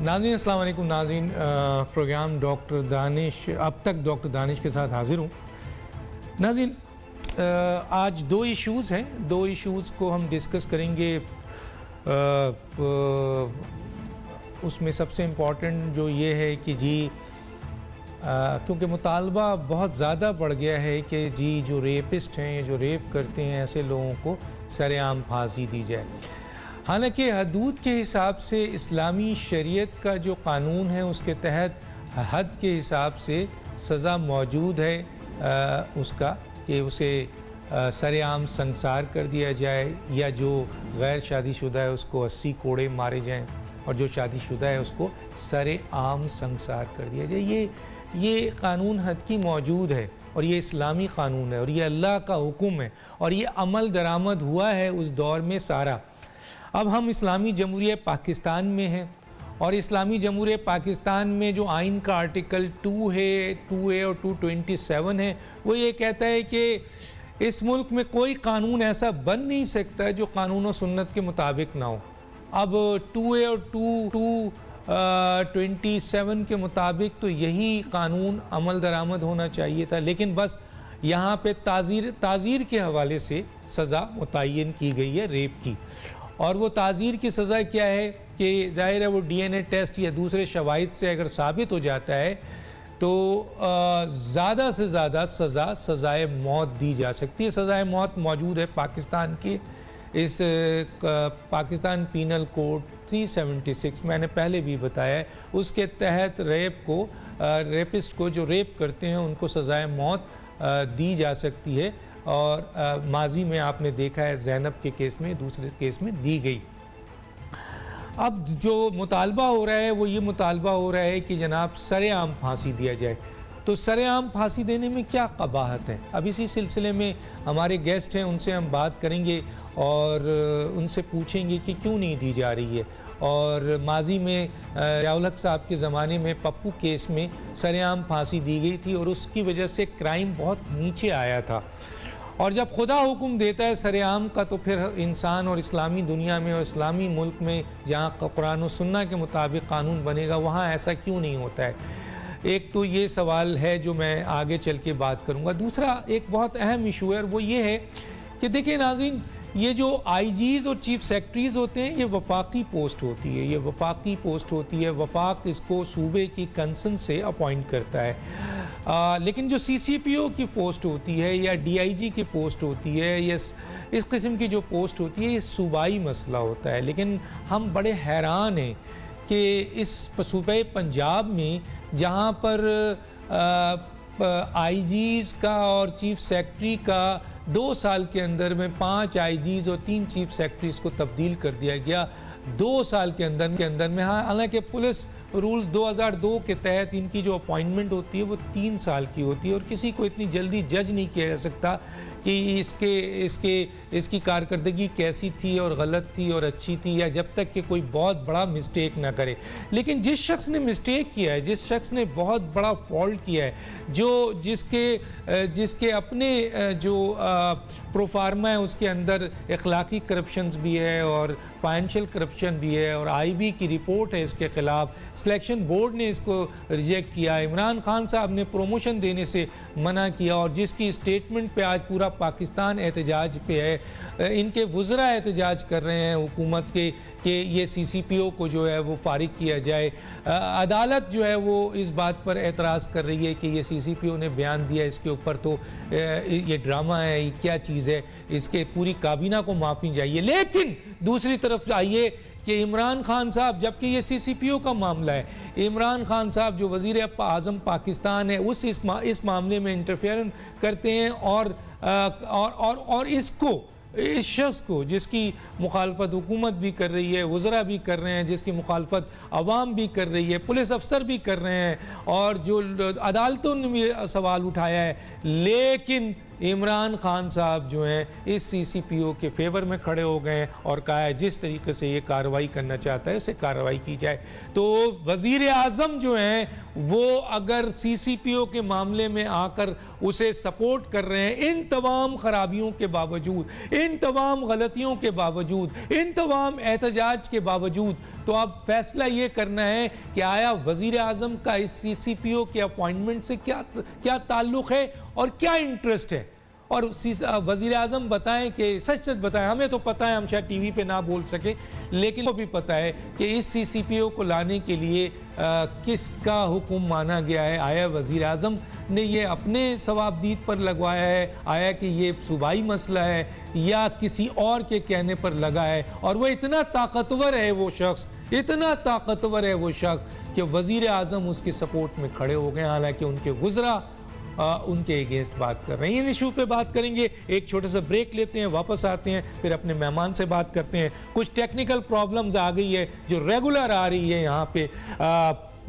नाज़रीन अस्सलाम वालेकुम। नाज़रीन प्रोग्राम डॉक्टर दानिश, अब तक डॉक्टर दानिश के साथ हाज़िर हूँ। नाज़रीन आज दो इश्यूज़ हैं, दो इश्यूज़ को हम डिस्कस करेंगे। उसमें सबसे इम्पॉर्टेंट जो ये है कि जी क्योंकि मुतालबा बहुत ज़्यादा बढ़ गया है कि जी जो रेपिस्ट हैं, जो रेप करते हैं, ऐसे लोगों को सरेआम फांसी दी जाए। हालांकि हदूद के हिसाब से इस्लामी शरीयत का जो कानून है उसके तहत हद के हिसाब से सज़ा मौजूद है उसका कि उसे सरेआम संसार कर दिया जाए, या जो गैर शादीशुदा है उसको 80 कोड़े मारे जाएं, और जो शादीशुदा है उसको सरेआम संसार कर दिया जाए। ये कानून हद की मौजूद है, और ये इस्लामी कानून है, और ये अल्लाह का हुक्म है, और ये अमल दरामद हुआ है उस दौर में सारा। अब हम इस्लामी जमहूरिया पाकिस्तान में हैं, और इस्लामी जमहूरिया पाकिस्तान में जो आइन का आर्टिकल 2A और 227 है, वो ये कहता है कि इस मुल्क में कोई कानून ऐसा बन नहीं सकता जो कानून और सुन्नत के मुताबिक ना हो। अब 2A और 227 के मुताबिक तो यही कानून अमल दरामद होना चाहिए था, लेकिन बस यहाँ पे ताज़ीर के हवाले से सज़ा मुतय्यन की गई है रेप की। और वो ताज़ीर की सज़ा क्या है कि ज़ाहिर है वो DNA टेस्ट या दूसरे शवाहिद से अगर साबित हो जाता है तो ज़्यादा से ज़्यादा सज़ाए मौत दी जा सकती है। सज़ाए मौत मौजूद है पाकिस्तान के इस पाकिस्तान पीनल कोड 376, मैंने पहले भी बताया है, उसके तहत रेपिस्ट को जो रेप करते हैं उनको सज़ाए मौत दी जा सकती है। और माजी में आपने देखा है ज़ैनब के केस में, दूसरे केस में दी गई। अब जो मुतालबा हो रहा है वो ये मुतालबा हो रहा है कि जनाब सरेआम फांसी दिया जाए। तो सरेआम फांसी देने में क्या कबाहत है? अब इसी सिलसिले में हमारे गेस्ट हैं, उनसे हम बात करेंगे और उनसे पूछेंगे कि क्यों नहीं दी जा रही है। और माजी में ज़ियाउल हक साहब के ज़माने में पप्पू केस में सरेआम फांसी दी गई थी, और उसकी वजह से क्राइम बहुत नीचे आया था। और जब खुदा हुक्म देता है सरेआम का, तो फिर इंसान और इस्लामी दुनिया में और इस्लामी मुल्क में जहाँ कुरान और सुन्ना के मुताबिक कानून बनेगा, वहाँ ऐसा क्यों नहीं होता है? एक तो ये सवाल है जो मैं आगे चल के बात करूँगा। दूसरा एक बहुत अहम इशू है, और वो ये है कि देखिए नाज़रीन, ये जो IGs और चीफ सेक्रेटरीज़ होते हैं, ये वफाकी पोस्ट होती है, ये वफाकी पोस्ट होती है। वफाक इसको सूबे की कंसन से अपॉइंट करता है। लेकिन जो CCPO की पोस्ट होती है या DIG की पोस्ट होती है, या इस किस्म की जो पोस्ट होती है, ये सूबाई मसला होता है। लेकिन हम बड़े हैरान हैं कि इस सूबे पंजाब में जहाँ पर IGs का और चीफ सेक्रेटरी का 2 साल के अंदर में 5 IGs और 3 चीफ सेक्रेटरीज को तब्दील कर दिया गया 2 साल के अंदर में। हाँ, हालांकि पुलिस रूल्स 2002 के तहत इनकी जो अपॉइंटमेंट होती है वो 3 साल की होती है, और किसी को इतनी जल्दी जज नहीं किया जा सकता कि इसकी कारकर्दगी कैसी थी और गलत थी और अच्छी थी, या जब तक कि कोई बहुत बड़ा मिस्टेक ना करे। लेकिन जिस शख्स ने मिस्टेक किया है, जिस शख्स ने बहुत बड़ा फॉल्ट किया है, जिसके अपने जो प्रोफार्मा है उसके अंदर अखलाकी करप्शंस भी है और फाइनेंशियल करप्शन भी है, और IB की रिपोर्ट है इसके ख़िलाफ़, सिलेक्शन बोर्ड ने इसको रिजेक्ट किया, इमरान खान साहब ने प्रमोशन देने से मना किया, और जिसकी स्टेटमेंट पे आज पूरा पाकिस्तान एहतजाज पे है। इनके वुज़रा एहतजाज कर रहे हैं हुकूमत के कि ये CCPO को जो है वो फारिग किया जाए। अदालत जो है वो इस बात पर एतराज़ कर रही है कि ये CCPO ने बयान दिया इसके ऊपर, तो ये ड्रामा है, ये क्या चीज़ है, इसके पूरी काबीना को माफ़ी चाहिए। लेकिन दूसरी तरफ आइए कि इमरान खान साहब, जबकि ये CCPO का मामला है, इमरान खान साहब जो वज़ीर आज़म पाकिस्तान है इस मामले में इंटरफेरेंस करते हैं, और इस शख्स को जिसकी मुखालफत हुकूमत भी कर रही है, वज़रा भी कर रहे हैं, जिसकी मुखालफत अवाम भी कर रही है, पुलिस अफसर भी कर रहे हैं, और जो अदालतों ने भी सवाल उठाया है, लेकिन इमरान खान साहब जो हैं इस CCPO के फेवर में खड़े हो गए और कहा है जिस तरीके से ये कार्रवाई करना चाहता है उसे कार्रवाई की जाए। तो वज़ीर आज़म जो हैं वो अगर CCPO के मामले में आकर उसे सपोर्ट कर रहे हैं, इन तमाम खराबियों के बावजूद, इन तमाम गलतियों के बावजूद, इन तमाम एहतजाज के बावजूद, तो अब फैसला ये करना है कि आया वज़ीर आज़म का इस CCPO के अपॉइंटमेंट से क्या ताल्लुक़ है और क्या इंटरेस्ट है। और वज़ीर आज़म बताएं कि सच सच बताएं, हमें तो पता है, हम शायद टीवी पे ना बोल सके, लेकिन वो भी पता है कि इस CCPO को लाने के लिए किसका हुक्म माना गया है। आया वज़ीर आज़म ने ये अपने सवाबदीद पर लगवाया है, आया कि ये सूबाई मसला है, या किसी और के कहने पर लगा है। और वो इतना ताकतवर है वो शख्स, इतना ताकतवर है वो शख्स कि वज़ीर आज़म उसके सपोर्ट में खड़े हो गए, हालांकि उनके गुज़रा उनके अगेंस्ट बात कर रहे हैं। इन इशू पे बात करेंगे, एक छोटा सा ब्रेक लेते हैं, वापस आते हैं, फिर अपने मेहमान से बात करते हैं। कुछ टेक्निकल प्रॉब्लम्स आ गई है जो रेगुलर आ रही है यहाँ पे।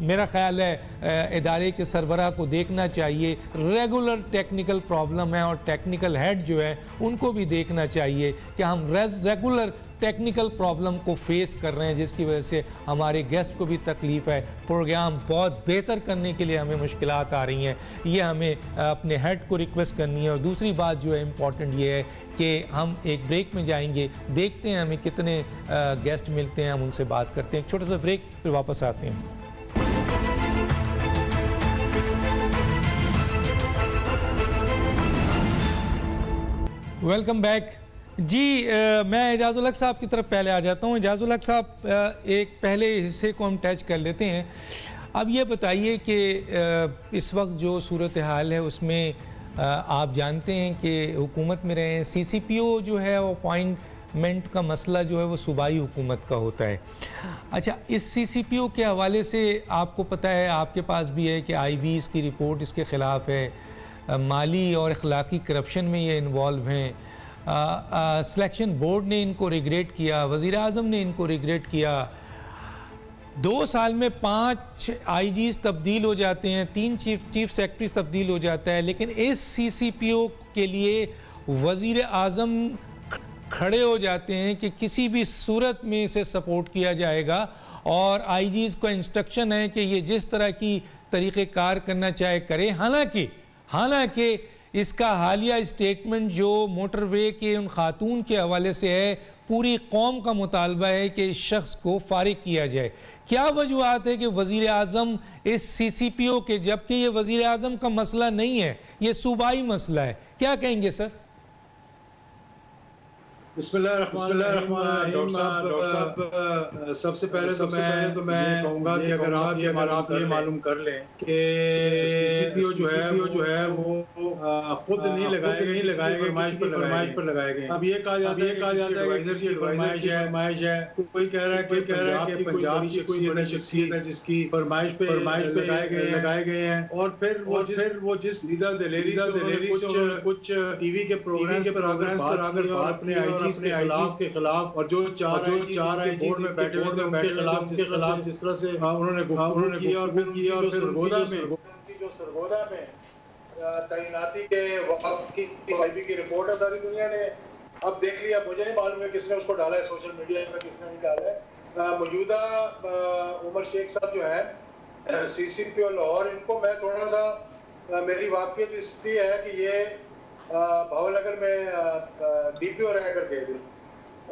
मेरा ख्याल है इदारे के सरबराह को देखना चाहिए, रेगुलर टेक्निकल प्रॉब्लम है और टेक्निकल हेड जो है उनको भी देखना चाहिए कि हम रेगुलर टेक्निकल प्रॉब्लम को फेस कर रहे हैं, जिसकी वजह से हमारे गेस्ट को भी तकलीफ़ है। प्रोग्राम बहुत बेहतर करने के लिए हमें मुश्किलात आ रही हैं, ये हमें अपने हेड को रिक्वेस्ट करनी है। और दूसरी बात जो है इम्पॉर्टेंट ये है कि हम एक ब्रेक में जाएंगे, देखते हैं हमें कितने गेस्ट मिलते हैं, हम उनसे बात करते हैं। एक छोटा सा ब्रेक, फिर वापस आते हैं। वेलकम बैक जी। मैं एजाज़ुल हक साहब की तरफ पहले आ जाता हूँ। एजाज़ुल हक साहब, एक पहले हिस्से को हम टच कर लेते हैं। अब ये बताइए कि इस वक्त जो सूरत हाल है उसमें आप जानते हैं कि हुकूमत में रहे हैं, CCPO जो है वो अपॉइंटमेंट का मसला जो है वो सूबाई हुकूमत का होता है। अच्छा, इस CCPO के हवाले से आपको पता है, आपके पास भी है कि IBs की रिपोर्ट इसके ख़िलाफ़ है, माली और अखलाकी करप्शन में ये इन्वॉल्व हैं। सिलेक्शन बोर्ड ने इनको रिग्रेट किया, वज़ीर आज़म ने इनको रिग्रेट किया। 2 साल में 5 IGs तब्दील हो जाते हैं, 3 चीफ सेक्रेटरीज तब्दील हो जाता है, लेकिन इस CCPO के लिए वज़ीर आज़म खड़े हो जाते हैं कि किसी भी सूरत में इसे सपोर्ट किया जाएगा। और IGs को इंस्ट्रक्शन है कि ये जिस तरह की तरीक़ेकार करना चाहे करे। हालांकि इसका हालिया स्टेटमेंट जो मोटरवे के उन खातून के हवाले से है, पूरी कौम का मुतालबा है कि इस शख्स को फारिग किया जाए। क्या वजूहत है कि वज़ीर आज़म इस CCPO के, जबकि ये वज़ीर आज़म का मसला नहीं है, ये सूबाई मसला है, क्या कहेंगे सर? डॉक्टर साहब, सबसे पहले तो मैं कहूँगा कि अगर आप ये मालूम कर लें कि CCPO जो है वो खुद नहीं लगाए गए, फरमाइश पर लगाए गए। अब ये कहा जाता है कि फरमाइश है, कोई कह रहा है कि पंजाब की कोई बड़ी शख्सियत है जिसकी फरमाइश पे लगाए गए हैं। और फिर वो जिस लीडर दलेरी से कुछ टीवी के प्रोग्राम पर आकर अपने IGs के खिलाफ, और जो चार IGs बोर्ड में बैठे उनके खिलाफ जिस तरह से उन्होंने किया, और फिर सरगोदा में तैनाती के वक्त की IB की रिपोर्ट है, सारी दुनिया ने अब देख लिया। मुझे नहीं मालूम है किसने उसको डाला है सोशल मीडिया में, किसने नहीं डाला है। मौजूदा उमर शेख साहब जो है CCPO लाहौर, इनको मैं थोड़ा सा, मेरी वाकफियत इसलिए है कि ये भावलनगर में DPO रह कर गए थे,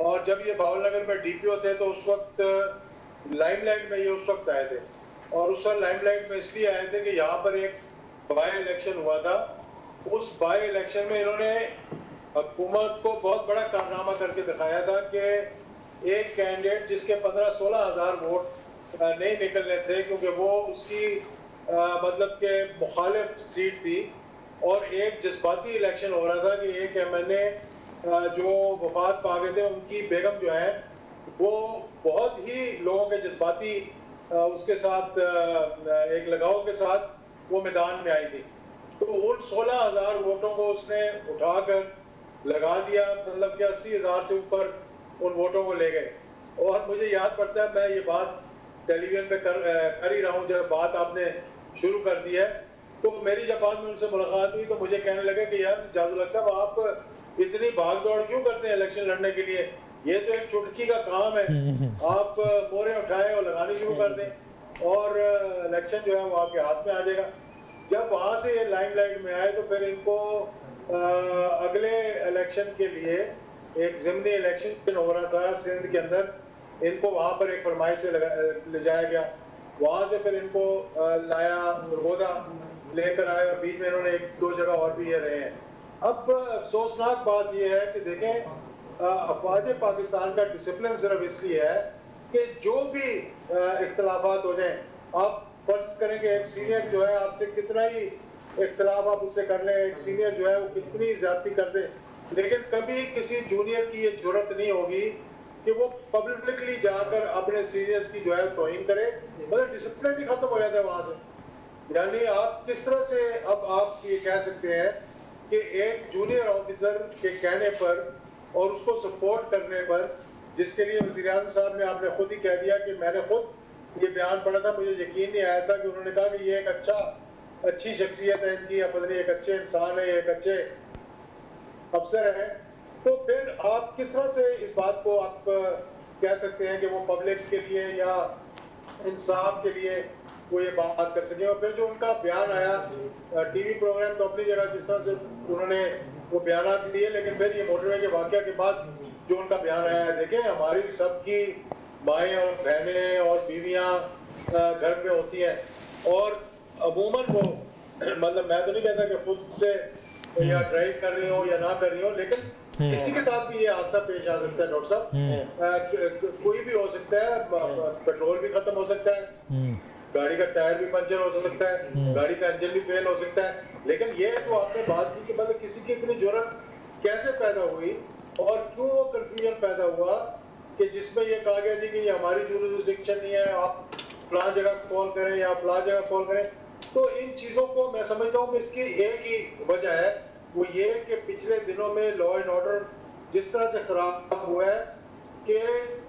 और जब ये भावलनगर में DPO थे तो उस वक्त लाइमलाइट में ये उस वक्त आए थे। और उस वक्त लाइमलाइट में इसलिए आए थे कि यहाँ पर एक बाई इलेक्शन हुआ था। उस बाई इलेक्शन में इन्होंने हुकूमत को बहुत बड़ा कारनामा करके दिखाया था कि एक कैंडिडेट जिसके 15-16 हज़ार वोट नहीं निकलने थे, क्योंकि वो उसकी मतलब के मुखालिफ सीट थी, और एक जज्बाती इलेक्शन हो रहा था कि एक MLA जो वफात पा गए थे, उनकी बेगम जो है वो बहुत ही लोगों के जज्बाती उसके साथ एक लगाव के साथ वो मैदान में आई थी। तो उन 16,000 वोटों को उसने उठाकर लगा दिया, मतलब कि 80,000 से ऊपर उन वोटों को ले गए। और मुझे याद पड़ता है, मैं ये बात टेलीविजन पे कर ही रहा हूँ, जब बात आपने शुरू कर दी है, तो मेरी जब बाद में उनसे मुलाकात हुई तो मुझे कहने लगे कि यार एजाज़ुल हक साहब, आप इतनी भाग दौड़ क्यों करते हैं इलेक्शन लड़ने के लिए? ये तो एक चुटकी का काम है, आप मोहरें उठाएं और लगानी शुरू कर दें और इलेक्शन जो है वो आपके हाथ में आ जाएगा। जब वहां से ये लाइमलाइट में आए तो फिर इनको अगले इलेक्शन के लिए एक ज़िमनी इलेक्शन हो रहा था सिंध के अंदर, इनको वहां पर एक फरमाइश से ले जाया गया, वहां से फिर इनको लाया सरगोदा लेकर आए और बीच में इन्होंने एक दो जगह और भी ये रहे हैं। अब अफसोसनाक बात यह है कि देखें अफवाज पाकिस्तान का डिसिप्लिन सिर्फ इसलिए है कि जो भी इख्तलाफात हो जाए, आप फर्ज करें कि एक सीनियर जो है आपसे कितना ही इख्तलाफ आप उससे कर लें, एक सीनियर जो है वो कितनी ज्यादती कर दे, लेकिन कभी किसी जूनियर की ये जरूरत नहीं होगी कि वो पब्लिकली जाकर अपने सीनियर्स की जो है तौहीन करे, मतलब डिसिप्लिन ही खत्म हो जाता है वहां से। यानी आप किस तरह से अब आप ये कह सकते हैं कि एक जूनियर ऑफिसर के कहने पर और उसको सपोर्ट करने पर, जिसके लिए वज़ीर आज़म साहब ने आपने खुद ही कह दिया कि मैंने खुद ये बयान पढ़ा था, मुझे यकीन नहीं आया था कि उन्होंने कहा कि ये एक अच्छी शख्सियत है इनकी, या पता नहीं एक अच्छे इंसान है, एक अच्छे अफसर है। तो फिर आप किस तरह से इस बात को आप कह सकते हैं कि वो पब्लिक के लिए या इंसाफ के लिए वो ये बात कर सके। और फिर जो उनका बयान आया टीवी प्रोग्राम तो अपनी जगह जिस तरह से उन्होंने वो बयान दिए, लेकिन फिर ये मोटरवे के वाकया के बाद जो उनका बयान आया है, देखें हमारी सबकी माएँ और बहनें और बीवियाँ घर में होती हैं और अमूमन वो मतलब मैं तो नहीं कहता कि खुद से या ड्राइव कर रही हो या ना कर रही हो, लेकिन किसी के साथ भी ये हादसा पेश आ सकता है डॉक्टर साहब, कोई भी हो सकता है, पेट्रोल भी खत्म हो सकता है, गाड़ी का टायर भी पंचर हो सकता है, गाड़ी का इंजन भी फेल हो सकता है। लेकिन ये जो आपने बात की कि मतलब किसी की इतनी जरूरत कैसे पैदा हुई और क्यों वो कंफ्यूजन पैदा हुआ कि जिसमें ये कहा गया जी कि ये हमारी जुरिसडिक्शन नहीं है, आप फलां जगह कॉल करें या फलां जगह कॉल करें। तो इन चीजों को मैं समझता हूँ कि इसकी एक ही वजह है, वो ये कि पिछले दिनों में लॉ एंड ऑर्डर जिस तरह से खराब हुआ है कि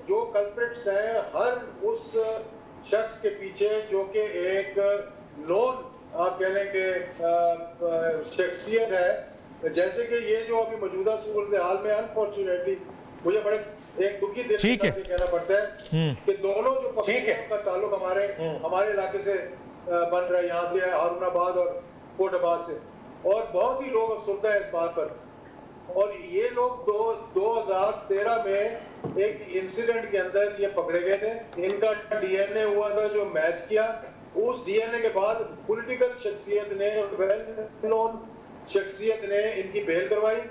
जो कल्प्रिट्स हैं हर उस शख्स के पीछे जो कि एक नॉन आप कह लें कि शख्सियत है, जैसे कि ये जो अभी मौजूदा सूरत हाल में अनफॉर्चुनेटली मुझे बड़े एक दुखी दिल के साथ कहना पड़ता है कि दोनों जो पक्षों का ताल्लुक हमारे इलाके से बन रहा है, यहाँ से हारूनाबाद और कोटाबाद से, और बहुत ही लोग अफसरदा है इस बात पर। और ये लोग 2013 में एक इंसिडेंट के अंदर ये पकड़े गए थे, इनका डीएनए हुआ था जो मैच किया, उस डीएनए के बाद पॉलिटिकल शख्सियत ने, वेल नोन शख्सियत ने इनकी बेल करवाई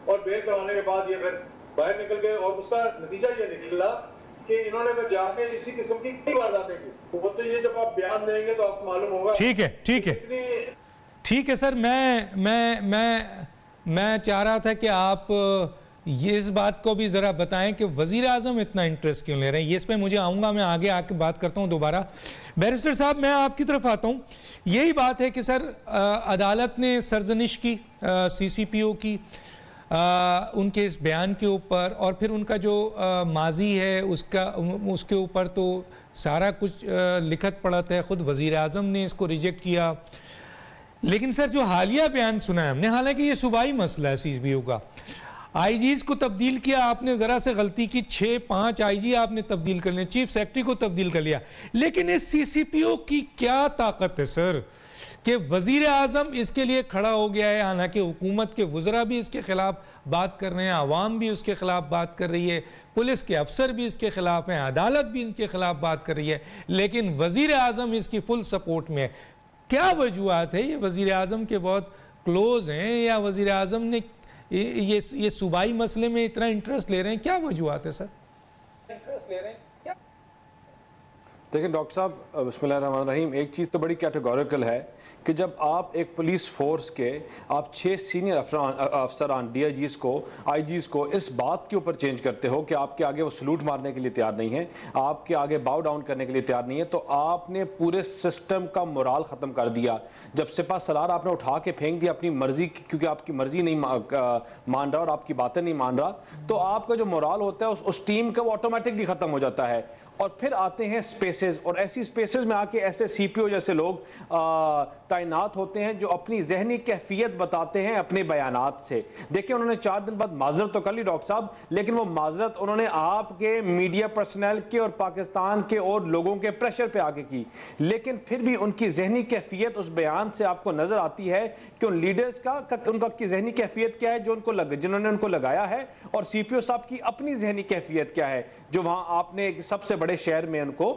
और बेल करवाने के बाद ये फिर बाहर निकल गए और उसका नतीजा ये निकला कि इन्होंने फिर जाके इसी किस्म की कई वारदातें की। वो तो ये जब आप बयान देंगे तो आपको मालूम होगा। ठीक है ठीक है सर, मैं चाह रहा था कि आप ये इस बात को भी ज़रा बताएं कि वज़ीर आज़म इतना इंटरेस्ट क्यों ले रहे हैं। ये इस पर मुझे आऊँगा, मैं आगे आके बात करता हूँ दोबारा। बैरिस्टर साहब मैं आपकी तरफ आता हूँ। यही बात है कि सर अदालत ने सरजनिश की CCPO की उनके इस बयान के ऊपर, और फिर उनका जो माजी है उसके ऊपर तो सारा कुछ लिखत पढ़त है, ख़ुद वज़ीर आज़म ने इसको रिजेक्ट किया। लेकिन सर जो हालिया बयान सुना है हमने, हालांकि ये सूबाई मसला है CCPO का, IGs को तब्दील किया आपने, ज़रा से गलती की 6-5 IG आपने तब्दील कर लिया, चीफ सेक्रेटरी को तब्दील कर लिया, लेकिन इस CCPO की क्या ताकत है सर कि वज़ीर आज़म इसके लिए खड़ा हो गया है। हालांकि हुकूमत के वज़रा भी इसके ख़िलाफ़ बात कर रहे हैं, आवाम भी उसके ख़िलाफ़ बात कर रही है, पुलिस के अफसर भी इसके ख़िलाफ़ हैं, अदालत भी इसके ख़िलाफ़ बात कर रही है, लेकिन वज़ीर आज़म इसकी फुल सपोर्ट में है। क्या वजूहत है? ये वज़ीर आज़म के बहुत क्लोज हैं या वज़ीर आज़म ने ये सूबाई मसले में इतना इंटरेस्ट ले रहे हैं, क्या वजूहत है सर? देखिए डॉक्टर साहब, बिस्मिल्लाहिर्रहमानिर्रहीम, एक चीज़ तो बड़ी कैटेगोरिकल है कि जब आप एक पुलिस फोर्स के आप 6 सीनियर अफसरान DIGs को, IGs को इस बात के ऊपर चेंज करते हो कि आपके आगे वो सलूट मारने के लिए तैयार नहीं है, आपके आगे बाव डाउन करने के लिए तैयार नहीं है, तो आपने पूरे सिस्टम का मोराल ख़त्म कर दिया। जब सिपा सलार आपने उठा के फेंक दिया अपनी मर्जी, क्योंकि आपकी मर्जी नहीं मान रहा और आपकी बातें नहीं मान रहा, तो आपका जो मोराल होता है उस टीम का वो ऑटोमेटिकली ख़त्म हो जाता है। और फिर आते हैं स्पेसेस, और ऐसी स्पेसेस में आके ऐसे सीपीओ जैसे लोग तैनात होते हैं जो अपनी जहनी कैफियत बताते हैं अपने बयानात से। देखिए उन्होंने 4 दिन बाद माजरत तो कर ली डॉक्टर साहब, लेकिन वो माजरत उन्होंने आपके मीडिया पर्सनल के और पाकिस्तान के और लोगों के प्रेशर पे आके की, लेकिन फिर भी उनकी जहनी कैफियत उस बयान से आपको नजर आती है कि उन लीडर्स का उनका की जहनी कैफियत क्या है जो जिन्होंने उनको लगाया है, और सीपीओ साहब की अपनी जहनी कैफियत क्या है जो वहां आपने सबसे बड़े शहर में उनको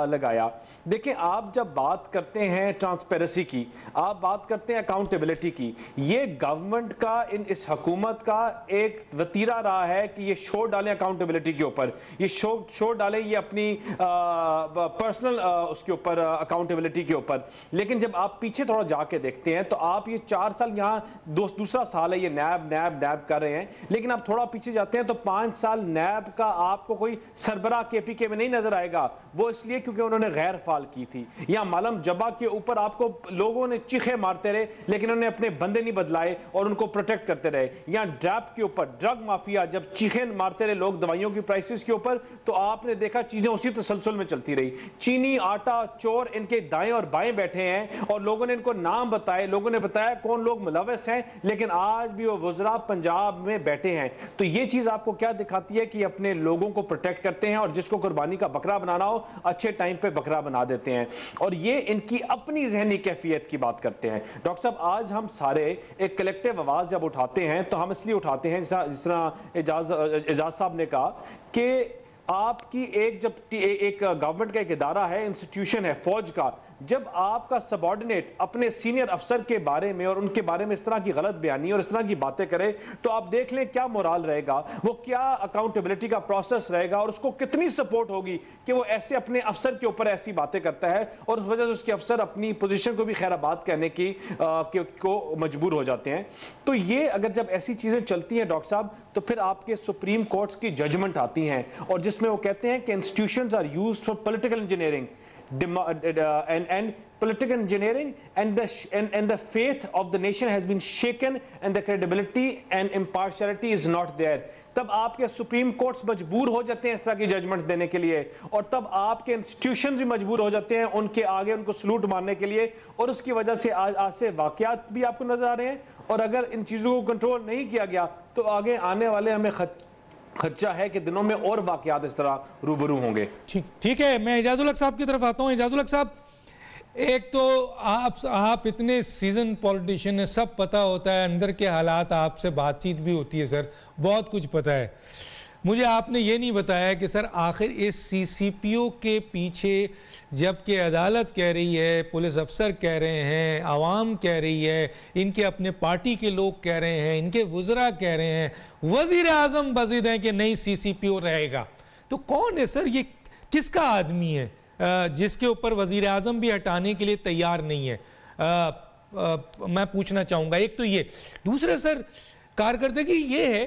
लगाया। देखिए आप जब बात करते हैं ट्रांसपेरेंसी की, आप बात करते हैं अकाउंटेबिलिटी की, ये गवर्नमेंट का इस हुकूमत का एक वतीरा रहा है कि ये शोर डालें अकाउंटेबिलिटी के ऊपर, ये शोर डालें ये अपनी पर्सनल उसके ऊपर अकाउंटेबिलिटी के ऊपर। लेकिन जब आप पीछे थोड़ा जाके देखते हैं तो आप ये 4 साल यहाँ दूसरा साल है ये नैब कर रहे हैं, लेकिन आप थोड़ा पीछे जाते हैं तो 5 साल नैब का आपको कोई सरबराह केपीके में नहीं नजर आएगा। वो इसलिए क्योंकि उन्होंने गैर की थी। या मालम जबा के ऊपर आपको लोगों ने चीखे मारते रहे लेकिन उन्होंने अपने बंदे नहीं बदलाए और उनको प्रोटेक्ट करते रहे। या ड्रैप के ऊपर ड्रग माफिया जब चीखे मारते रहे लोग दवाइयों की प्राइसेस के ऊपर, तो आपने देखा चीजें उसी तसलसल में चलती रही। चीनी आटा चोर इनके दाएं और बाएं बैठे हैं और लोगों ने इनको नाम बताए, लोगों ने बताया कौन लोग मुलविस हैं, लेकिन आज भी वो वज़रा पंजाब में बैठे हैं। तो ये चीज आपको क्या दिखाती है कि अपने लोगों को प्रोटेक्ट करते हैं और जिसको कुर्बानी का बकरा बनाना हो अच्छे टाइम पे बकरा बना देते हैं। और ये इनकी अपनी जहनी कैफियत की बात करते हैं। डॉक्टर साहब आज हम सारे एक कलेक्टिव आवाज जब उठाते हैं तो हम इसलिए उठाते हैं जिस तरह एजाज साहब ने कहा कि आपकी एक गवर्नमेंट का एक इदारा है, इंस्टीट्यूशन है फौज का, जब आपका सबऑर्डिनेट अपने सीनियर अफसर के बारे में और उनके बारे में इस तरह की गलत बयानी और इस तरह की बातें करे तो आप देख लें क्या मोराल रहेगा, वो क्या अकाउंटेबिलिटी का प्रोसेस रहेगा और उसको कितनी सपोर्ट होगी कि वो ऐसे अपने अफसर के ऊपर ऐसी बातें करता है और उस वजह से उसके अफसर अपनी पोजीशन को भी खैराबाद कहने की को मजबूर हो जाते हैं। तो ये अगर जब ऐसी चीजें चलती हैं डॉक्टर साहब तो फिर आपके सुप्रीम कोर्ट्स की जजमेंट आती हैं और जिसमें वो कहते हैं कि institutions are used for political engineering and political engineering and the faith of the nation has been shaken and the credibility and impartiality is not there। तब आपके सुप्रीम कोर्ट्स मजबूर हो जाते हैं इस तरह की जजमेंट्स देने के लिए और तब आपके इंस्टीट्यूशन भी मजबूर हो जाते हैं उनके आगे उनको सलूट मारने के लिए और उसकी वजह से आज से वाकयात भी आपको नजर आ रहे हैं। और अगर इन चीजों को कंट्रोल नहीं किया गया तो आगे आने वाले हमें खर्चा है कि दिनों में और वाकयात इस तरह रूबरू होंगे। ठीक है, मैं इजाजुल हक साहब की तरफ आता हूं। इजाजुल हक साहब, एक तो आप इतने सीजन पॉलिटिशियन है, सब पता होता है, अंदर के हालात, आपसे बातचीत भी होती है सर, बहुत कुछ पता है। मुझे आपने ये नहीं बताया कि सर आखिर इस सीसीपीओ के पीछे जबकि अदालत कह रही है, पुलिस अफसर कह रहे हैं, आवाम कह रही है, इनके अपने पार्टी के लोग कह रहे हैं, इनके वज़रा कह रहे हैं, वज़ीर आज़म बज़िद हैं कि नहीं सीसीपीओ रहेगा, तो कौन है सर, ये किसका आदमी है जिसके ऊपर वज़ीर आज़म भी हटाने के लिए तैयार नहीं है? मैं पूछना चाहूँगा। एक तो ये, दूसरा सर कारकर्दगी ये है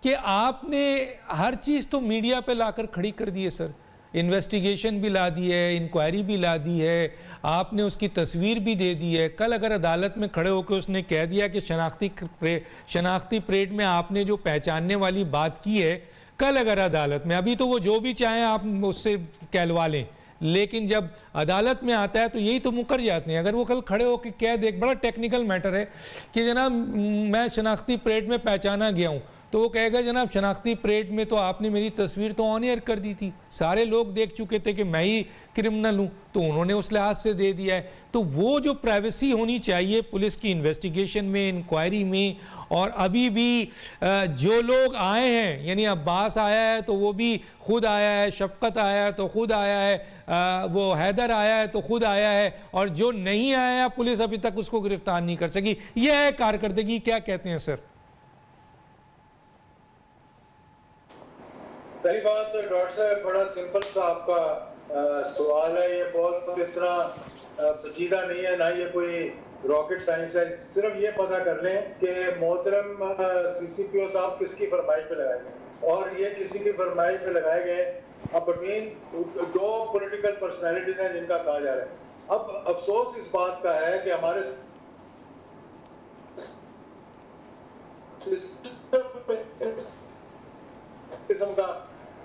कि आपने हर चीज़ तो मीडिया पे लाकर खड़ी कर दी है सर, इन्वेस्टिगेशन भी ला दी है, इंक्वायरी भी ला दी है, आपने उसकी तस्वीर भी दे दी है। कल अगर अदालत में खड़े होकर उसने कह दिया कि शनाख्ती परेड में आपने जो पहचानने वाली बात की है, कल अगर अदालत में, अभी तो वो जो भी चाहें आप उससे कहलवा लें, लेकिन जब अदालत में आता है तो यही तो मुकर जाते हैं। अगर वो कल खड़े होकर कह दे, बड़ा टेक्निकल मैटर है कि जनाब मैं शनाख्ती परेड में पहचाना गया हूँ, तो वो कहेगा जनाब शनाख्ती परेड में तो आपने मेरी तस्वीर तो ऑन एयर कर दी थी, सारे लोग देख चुके थे कि मैं ही क्रिमिनल हूँ, तो उन्होंने उस लिहाज से दे दिया है। तो वो जो प्राइवेसी होनी चाहिए पुलिस की इन्वेस्टिगेशन में, इंक्वायरी में, और अभी भी जो लोग आए हैं, यानी अब्बास आया है तो वो भी खुद आया है, शफकत आया है तो खुद आया है, वो हैदर आया है तो खुद आया है, और जो नहीं आया पुलिस अभी तक उसको गिरफ्तार नहीं कर सकी। यह है कारकर्दगी, क्या कहते हैं सर? पहली बात डॉक्टर साहब, बड़ा सिंपल सा आपका सवाल है, ये बहुत इतना पेचीदा नहीं है, ना ये कोई रॉकेट साइंस है। सिर्फ ये पता कर लें कि मोहतरम सीसीपीओ साहब किसकी फरमाइश पे लगाए गए, और ये किसी की फरमाइश पे लगाए गए अब बिटवीन दो पॉलिटिकल पर्सनैलिटीज हैं जिनका कहा जा रहा है। अब अफसोस इस बात का है कि हमारे किस्म का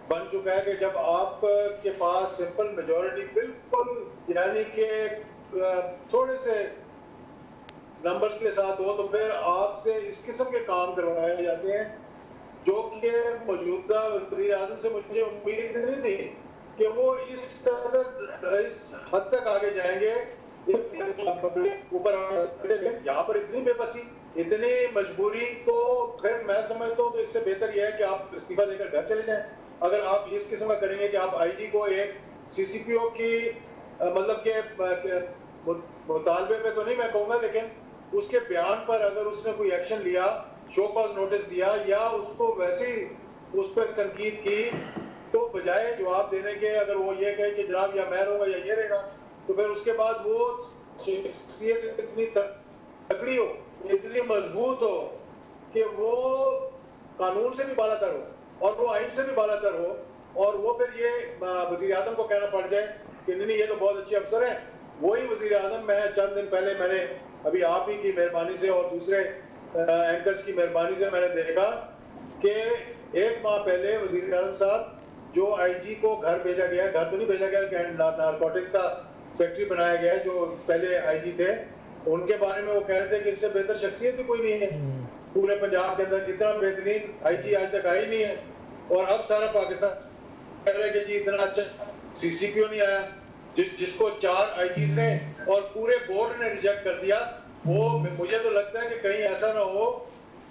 बन चुका ताल्लुक है कि जब आपके पास सिंपल मेजॉरिटी बिल्कुल यानी कि थोड़े से नंबर्स के साथ हो, तो फिर आपसे इस किस्म के काम करवाए जाते हैं जो कि मौजूदा वज़ीर आज़म से मुझे उम्मीद नहीं थी कि वो इस हद तक आगे जाएंगे। ऊपर यहाँ पर इतनी बेबसी, इतनी मजबूरी, तो फिर मैं समझता हूँ तो इससे बेहतर यह है कि आप इस्तीफा देकर घर चले जाएं। अगर आप इस किस्म का करेंगे कि आप आईजी को एक सीसीपीओ की मतलब के मुतालबे पे तो नहीं मैं कहूँगा, लेकिन उसके बयान पर अगर उसने कोई एक्शन लिया, शो कॉज नोटिस दिया या उसको वैसे ही उस पर तनकीद की, तो बजाय जवाब देने के अगर वो ये कहे कि जनाब या मैं रहूँगा या ये रहेगा, तो फिर उसके बाद वो शख्सियत इतनी तकड़ी हो, इतनी मजबूत हो कि वो कानून से भी बालातर हो और वो आइन से भी बालातर हो, और वो फिर ये वज़ीर आज़म को कहना पड़ जाए कि नहीं ये तो बहुत अच्छे अफसर हैं। वही वज़ीर आज़म मैं चंद दिन पहले मैंने अभी आप ही की मेहरबानी से और दूसरे एंकर्स की मेहरबानी से मैंने देखा कि एक माह पहले वज़ीर आज़म साहब जो आईजी को घर भेजा गया, घर तो नहीं भेजा गया, नारकोटिक का सेक्रेटरी बनाया गया है, जो पहले आईजी थे, उनके बारे में वो कह रहे थे कि इससे बेहतर शख्सियत ही कोई नहीं है पूरे पंजाब के अंदर, इतना बेहतरीन आईजी आज तक आई नहीं है। और अब सारा पाकिस्तान कह रहे कि जी इतना अच्छा सीसीपीओ नहीं आया, जिसको 4 आईजीज ने और पूरे बोर्ड ने रिजेक्ट कर दिया। वो मुझे तो लगता है कि कहीं ऐसा ना हो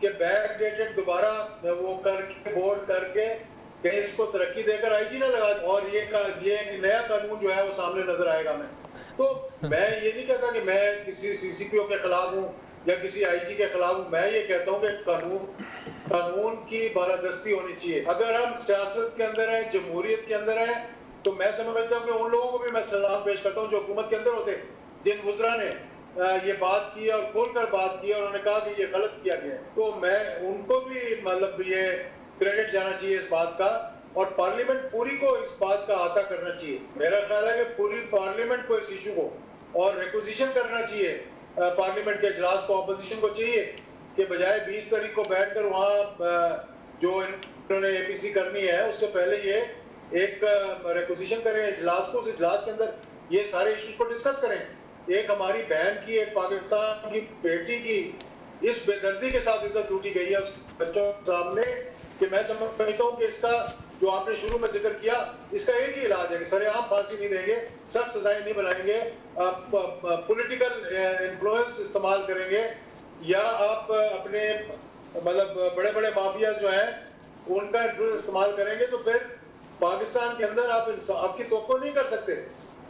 कि बैक डेटेड दोबारा वो करके बोर्ड करके कहीं इसको तरक्की देकर आईजी ना लगा, और ये नया कानून जो है वो सामने नजर आएगा। तो मैं ये नहीं कहता कि मैं किसी सीसीपीओ के खिलाफ हूँ या किसी आईजी के खिलाफ हूँ, मैं ये कहता हूँ कि कानून की बालादस्ती होनी चाहिए। अगर हम सियासत के अंदर है, जमहूरियत के अंदर है, तो मैं समझता हूँ कि उन लोगों को भी मैं सलाम पेश करता हूँ जो हुकूमत के अंदर होते, जिन वज़रा ने ये बात की और खोलकर बात की और उन्होंने कहा कि ये गलत किया गया है, तो मैं उनको भी मतलब ये क्रेडिट जाना चाहिए इस बात का, और पार्लियामेंट पूरी को इस बात का अता करना चाहिए। मेरा ख्याल है कि पूरी पार्लियामेंट को इस इशू को और रिक्वेजिशन करना चाहिए पार्लियामेंट के इजलास को, अपोजिशन को चाहिए कि बजाय 20 तारीख को बैठकर वहाँ जो इन्होंने एपीसी करनी है उससे पहले ये एक रिक्वेजिशन करें इजलास को, उस इजलास के अंदर ये सारे इश्यूज को डिस्कस करें। एक हमारी बहन की, एक पाकिस्तान की बेटी की इस बेदर्दी के साथ इज्जत लूटी गई है उस बच्चों के सामने कि मैं समझता हूँ कि इसका जो आपने शुरू में जिक्र किया, इसका एक ही इलाज है कि सरेआम फांसी नहीं देंगे, सख्त सजाएं नहीं बनाएंगे, पॉलिटिकल इन्फ्लुएंस इस्तेमाल करेंगे, या आप अपने मतलब बड़े बड़े माफिया जो हैं उनका इन्फ्लुएंस इस्तेमाल करेंगे, तो फिर पाकिस्तान के अंदर आप आपकी तवक्को नहीं कर सकते।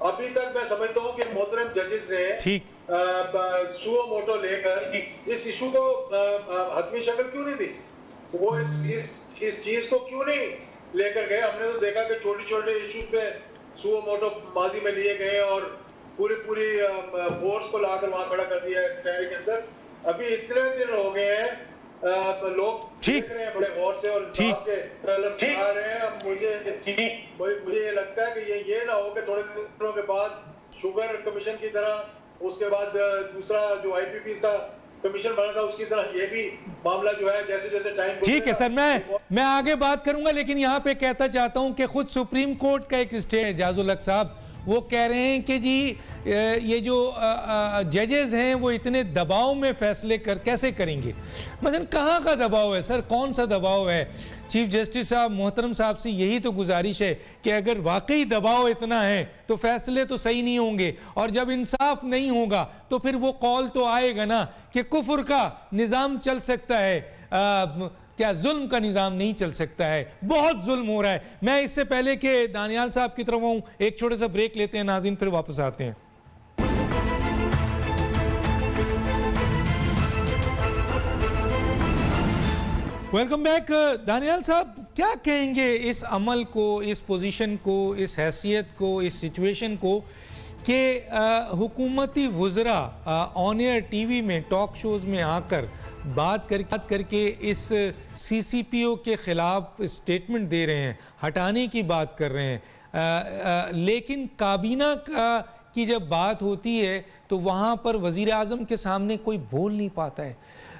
अभी तक मैं समझता हूँ कि मोहतरम जजेस ने सुओ मोटो लेकर इस इशू को हतमी शक्ल क्यों नहीं दी, वो इस चीज को क्यों नहीं लेकर गए। हमने तो देखा कि छोटे छोटे इश्यूज पे सुओ मोटो माजी में लिए गए और पूरी फोर्स को लाकर वहां खड़ा कर दिया टहरी के अंदर। अभी इतने दिन हो गए हैं, लोग देख रहे हैं बड़े गौर से और इंसाफ के तलब आ रहे हैं। मुझे ये लगता है कि ये ना हो कि थोड़े दिनों के बाद शुगर कमीशन की तरह, उसके बाद दूसरा जो आईपीपी का कमीशन बना था उसकी तरह ये भी मामला जो है जैसे जैसे टाइम। ठीक है सर, मैं आगे बात करूंगा, लेकिन यहाँ पे कहता चाहता हूँ कि खुद सुप्रीम कोर्ट का एक स्टे है, जाजुल हक साहब, वो कह रहे हैं कि जी ये जो जजेस हैं वो इतने दबाव में फैसले कैसे करेंगे। मतलब कहाँ का दबाव है सर, कौन सा दबाव है? चीफ जस्टिस साहब मोहतरम साहब से यही तो गुजारिश है कि अगर वाकई दबाव इतना है तो फैसले तो सही नहीं होंगे, और जब इंसाफ नहीं होगा तो फिर वो कॉल तो आएगा ना कि कुफ्र का निज़ाम चल सकता है, क्या जुल्म का निज़ाम नहीं चल सकता है, बहुत जुल्म हो रहा है। मैं इससे पहले कि दानियाल साहब की तरफ आऊँ, एक छोटे सा ब्रेक लेते हैं नाज़रीन, फिर वापस आते हैं। Welcome back. दानियाल साहब क्या कहेंगे इस अमल को, इस पोजीशन को, इस हैसियत को, इस सिचुएशन को कि हुकूमती वुज़रा ऑन एयर टीवी में टॉक शोज़ में आकर बात करके इस सीसीपीओ के ख़िलाफ़ स्टेटमेंट दे रहे हैं, हटाने की बात कर रहे हैं, लेकिन काबीना की जब बात होती है तो वहाँ पर वज़ीर आज़म के सामने कोई बोल नहीं पाता है।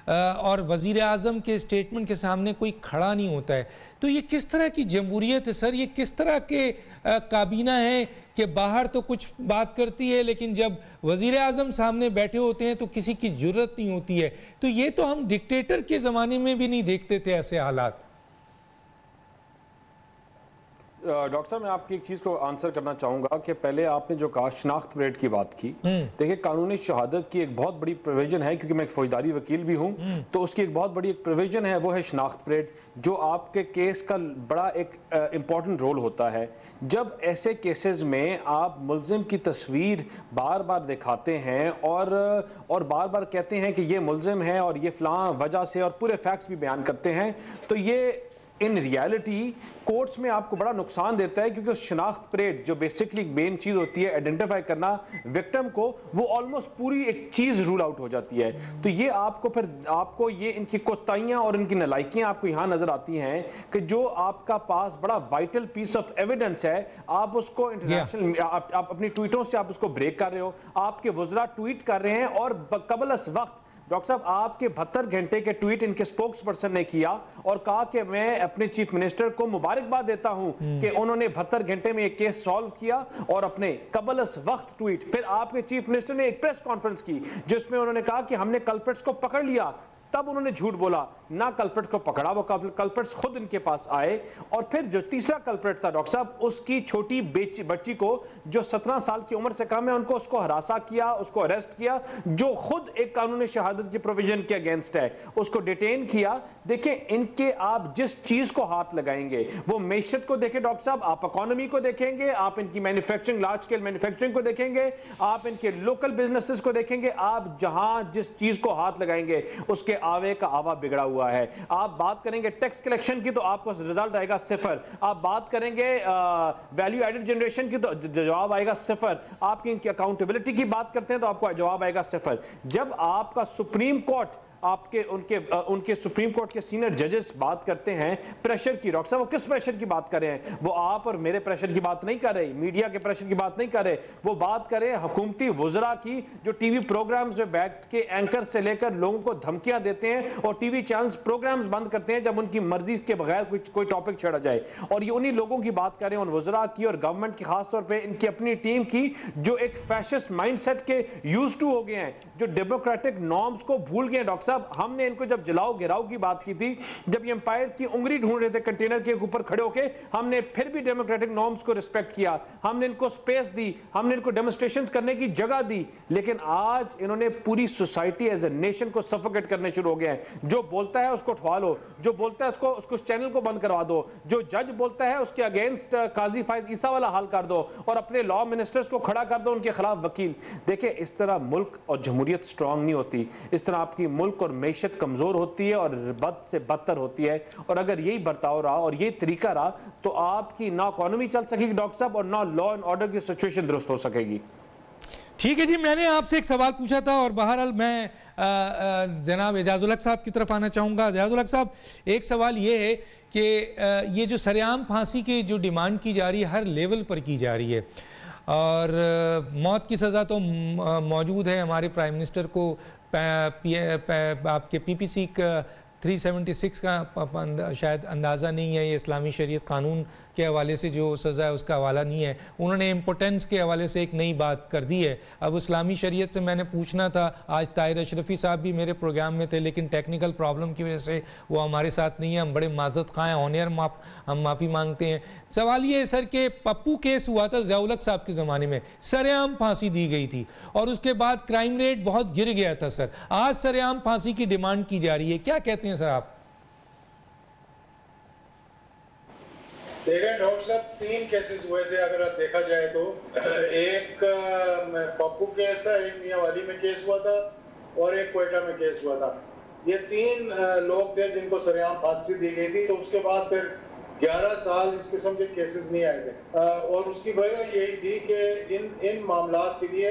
और वज़ीर आज़म के स्टेटमेंट के सामने कोई खड़ा नहीं होता है। तो ये किस तरह की जमहूरियत है सर? ये किस तरह के काबीना है कि बाहर तो कुछ बात करती है लेकिन जब वज़ीर आज़म सामने बैठे होते हैं तो किसी की ज़रूरत नहीं होती है। तो ये तो हम डिक्टेटर के ज़माने में भी नहीं देखते थे ऐसे हालात। डॉक्टर साहब, मैं आपकी एक चीज़ को आंसर करना चाहूँगा कि पहले आपने जो कहा शनाख्त परेड की बात की, देखिए कानूनी शहादत की एक बहुत बड़ी प्रोविजन है, क्योंकि मैं एक फौजदारी वकील भी हूँ, तो उसकी एक बहुत बड़ी एक प्रोविजन है, वो है शनाख्त परेड, जो आपके केस का बड़ा एक इम्पॉर्टेंट रोल होता है। जब ऐसे केसेस में आप मुल्जिम की तस्वीर बार बार दिखाते हैं और बार बार कहते हैं कि ये मुल्जिम है और ये फ़लाँ वजह से, और पूरे फैक्ट्स भी बयान करते हैं, तो ये इन रियलिटी कोर्ट्स में आपको बड़ा नुकसान देता है, क्योंकि उस शनाख्त परेड जो बेसिकली मेन चीज़ होती है आइडेंटिफाई करना विक्टिम को, वो ऑलमोस्ट पूरी एक चीज़ रूल आउट हो जाती है। तो ये आपको ये इनकी कोताहियाँ और इनकी नालायकियाँ आपको यहाँ नजर आती हैं कि जो आपका पास बड़ा वाइटल पीस ऑफ एविडेंस है, आप उसको इंटरनेशनल आप अपनी ट्वीटों से आप उसको ब्रेक कर रहे हो, आपके वज़रा ट्वीट कर रहे हैं और कबल वक्त डॉक्टर साहब आपके 72 घंटे के ट्वीट इनके स्पोक्स पर्सन ने किया और कहा कि मैं अपने चीफ मिनिस्टर को मुबारकबाद देता हूं कि उन्होंने 72 घंटे में एक केस सॉल्व किया, और अपने कबलस वक्त ट्वीट फिर आपके चीफ मिनिस्टर ने एक प्रेस कॉन्फ्रेंस की जिसमें उन्होंने कहा कि हमने कल्प्रिट्स को पकड़ लिया, तब उन्होंने झूठ बोला, ना कल्प्रिट को पकड़ा, वो कल्प्रिट्स खुद इनके पास आए। और फिर जो तीसरा कल्प्रिट था डॉक्टर साहब, उसकी छोटी बच्ची को जो 17 साल की उम्र से कम है, उसको हरासा किया, उसको अरेस्ट किया, जो खुद एक कानूनी शहादत की प्रोविजन के अगेंस्ट है, उसको डिटेन किया। देखिए इनके आप जिस चीज को हाथ लगाएंगे, वो मैशत को देखें डॉक्टर साहब, आप इकोनॉमी को देखेंगे, आप इनकी मैन्युफैक्चरिंग, लार्ज स्केल मैन्युफैक्चरिंग को देखेंगे, आप इनके लोकल बिजनेसेस को देखेंगे, आप जहां जिस चीज को हाथ लगाएंगे उसके आवे का आवा बिगड़ा हुआ है। आप बात करेंगे टैक्स कलेक्शन की तो आपको रिजल्ट आएगा 0, आप बात करेंगे वैल्यू एडेड जनरेशन की तो जवाब आएगा 0, आपकी इनकी अकाउंटेबिलिटी की बात करते हैं तो आपको जवाब आएगा 0। जब आपका सुप्रीम कोर्ट उनके सुप्रीम कोर्ट के सीनियर जजेस बात करते हैं प्रेशर की, डॉक्टर साहब वो किस प्रेशर की बात कर रहे हैं? वो आप और मेरे प्रेशर की बात नहीं कर रहे, मीडिया के प्रेशर की बात नहीं कर रहे, वो बात करें हुकूमती वुज़रा की जो टीवी प्रोग्राम्स में बैठ के एंकर से लेकर लोगों को धमकियां देते हैं और टीवी चैनल्स प्रोग्राम्स बंद करते हैं जब उनकी मर्जी के बगैर कोई टॉपिक छेड़ा जाए। और ये उन्हीं लोगों की बात करें, उन वुज़रा की और गवर्नमेंट की, खासतौर पर इनकी अपनी टीम की, जो एक फैशिस्ट माइंडसेट के यूज्ड टू हो गए हैं, जो डेमोक्रेटिक नॉर्म्स को भूल गए। डॉक्टर साहब हमने इनको जब जलाओ गिराओ की बात की थी, जब ये एम्पायर की उंगली ढूंढ रहे थे कंटेनर के ऊपर खड़े होके, हमने फिर भी डेमोक्रेटिक नॉर्म्स को रिस्पेक्ट किया, हमने इनको स्पेस दी, हमने इनको डेमोन्स्ट्रेशंस करने की जगह दी। लेकिन आज इन्होंने पूरी सोसाइटी एज ए नेशन को सफोकेट करने शुरू हो गए हैं। जो बोलता है उसको उठवा लो, जो बोलता है उसको चैनल को बंद करवा दो, जो जज बोलता है उसके अगेंस्ट काजी फायद ईसा वाला हाल कर दो और अपने लॉ मिनिस्टर्स को खड़ा कर दो उनके खिलाफ वकील। देखिए इस तरह मुल्क और जमहूरियत स्ट्रांग नहीं होती, इस तरह आपकी मुल्क और मैशत कमजोर होती है और बद से बदतर होती है। और अगर यही बर्ताव रहा और यही तरीका रहा तो आपकी ना इकोनॉमी चल सकेगी डॉक्टर साहब और ना लॉ एंड ऑर्डर की सिचुएशन दुरुस्त हो सकेगी। ठीक है जी, मैंने आपसे एक सवाल पूछा था और बहरहाल मैं जनाब एजाजुल हक साहब की तरफ आना चाहूँगा। एजाजुल हक साहब, एक सवाल ये है कि ये जो सरेआम फांसी की जो डिमांड की जा रही है हर लेवल पर की जा रही है और मौत की सज़ा तो मौजूद है। हमारे प्राइम मिनिस्टर को आपके PPC का 376 का शायद अंदाज़ा नहीं है, ये इस्लामी शरीयत कानून के हवाले से जो सज़ा है उसका हवाला नहीं है। उन्होंने इम्पोर्टेंस के हवाले से एक नई बात कर दी है। अब इस्लामी शरीयत से मैंने पूछना था, आज ताहिर अशरफी साहब भी मेरे प्रोग्राम में थे लेकिन टेक्निकल प्रॉब्लम की वजह से वो हमारे साथ नहीं है। हम बड़े माजरत खां हैं, ऑन एयर हम माफ़ी मांगते हैं। सवाल ये है सर कि पप्पू केस हुआ था ज़ियाउल हक साहब के ज़माने में, सरेआम फांसी दी गई थी और उसके बाद क्राइम रेट बहुत गिर गया था सर। आज सरेआम फांसी की डिमांड की जा रही है, क्या कहते हैं सर आप? देखें डॉक्टर साहब, 3 केसेस हुए थे अगर आप देखा जाए तो। एक पप्पू केस था, एक मियांवाली में केस हुआ था और एक कोयटा में केस हुआ था। ये 3 लोग थे जिनको सरेआम फांसी दी गई थी। तो उसके बाद फिर 11 साल इस किस्म के केसेस नहीं आए थे और उसकी वजह यही थी कि इन मामलात के लिए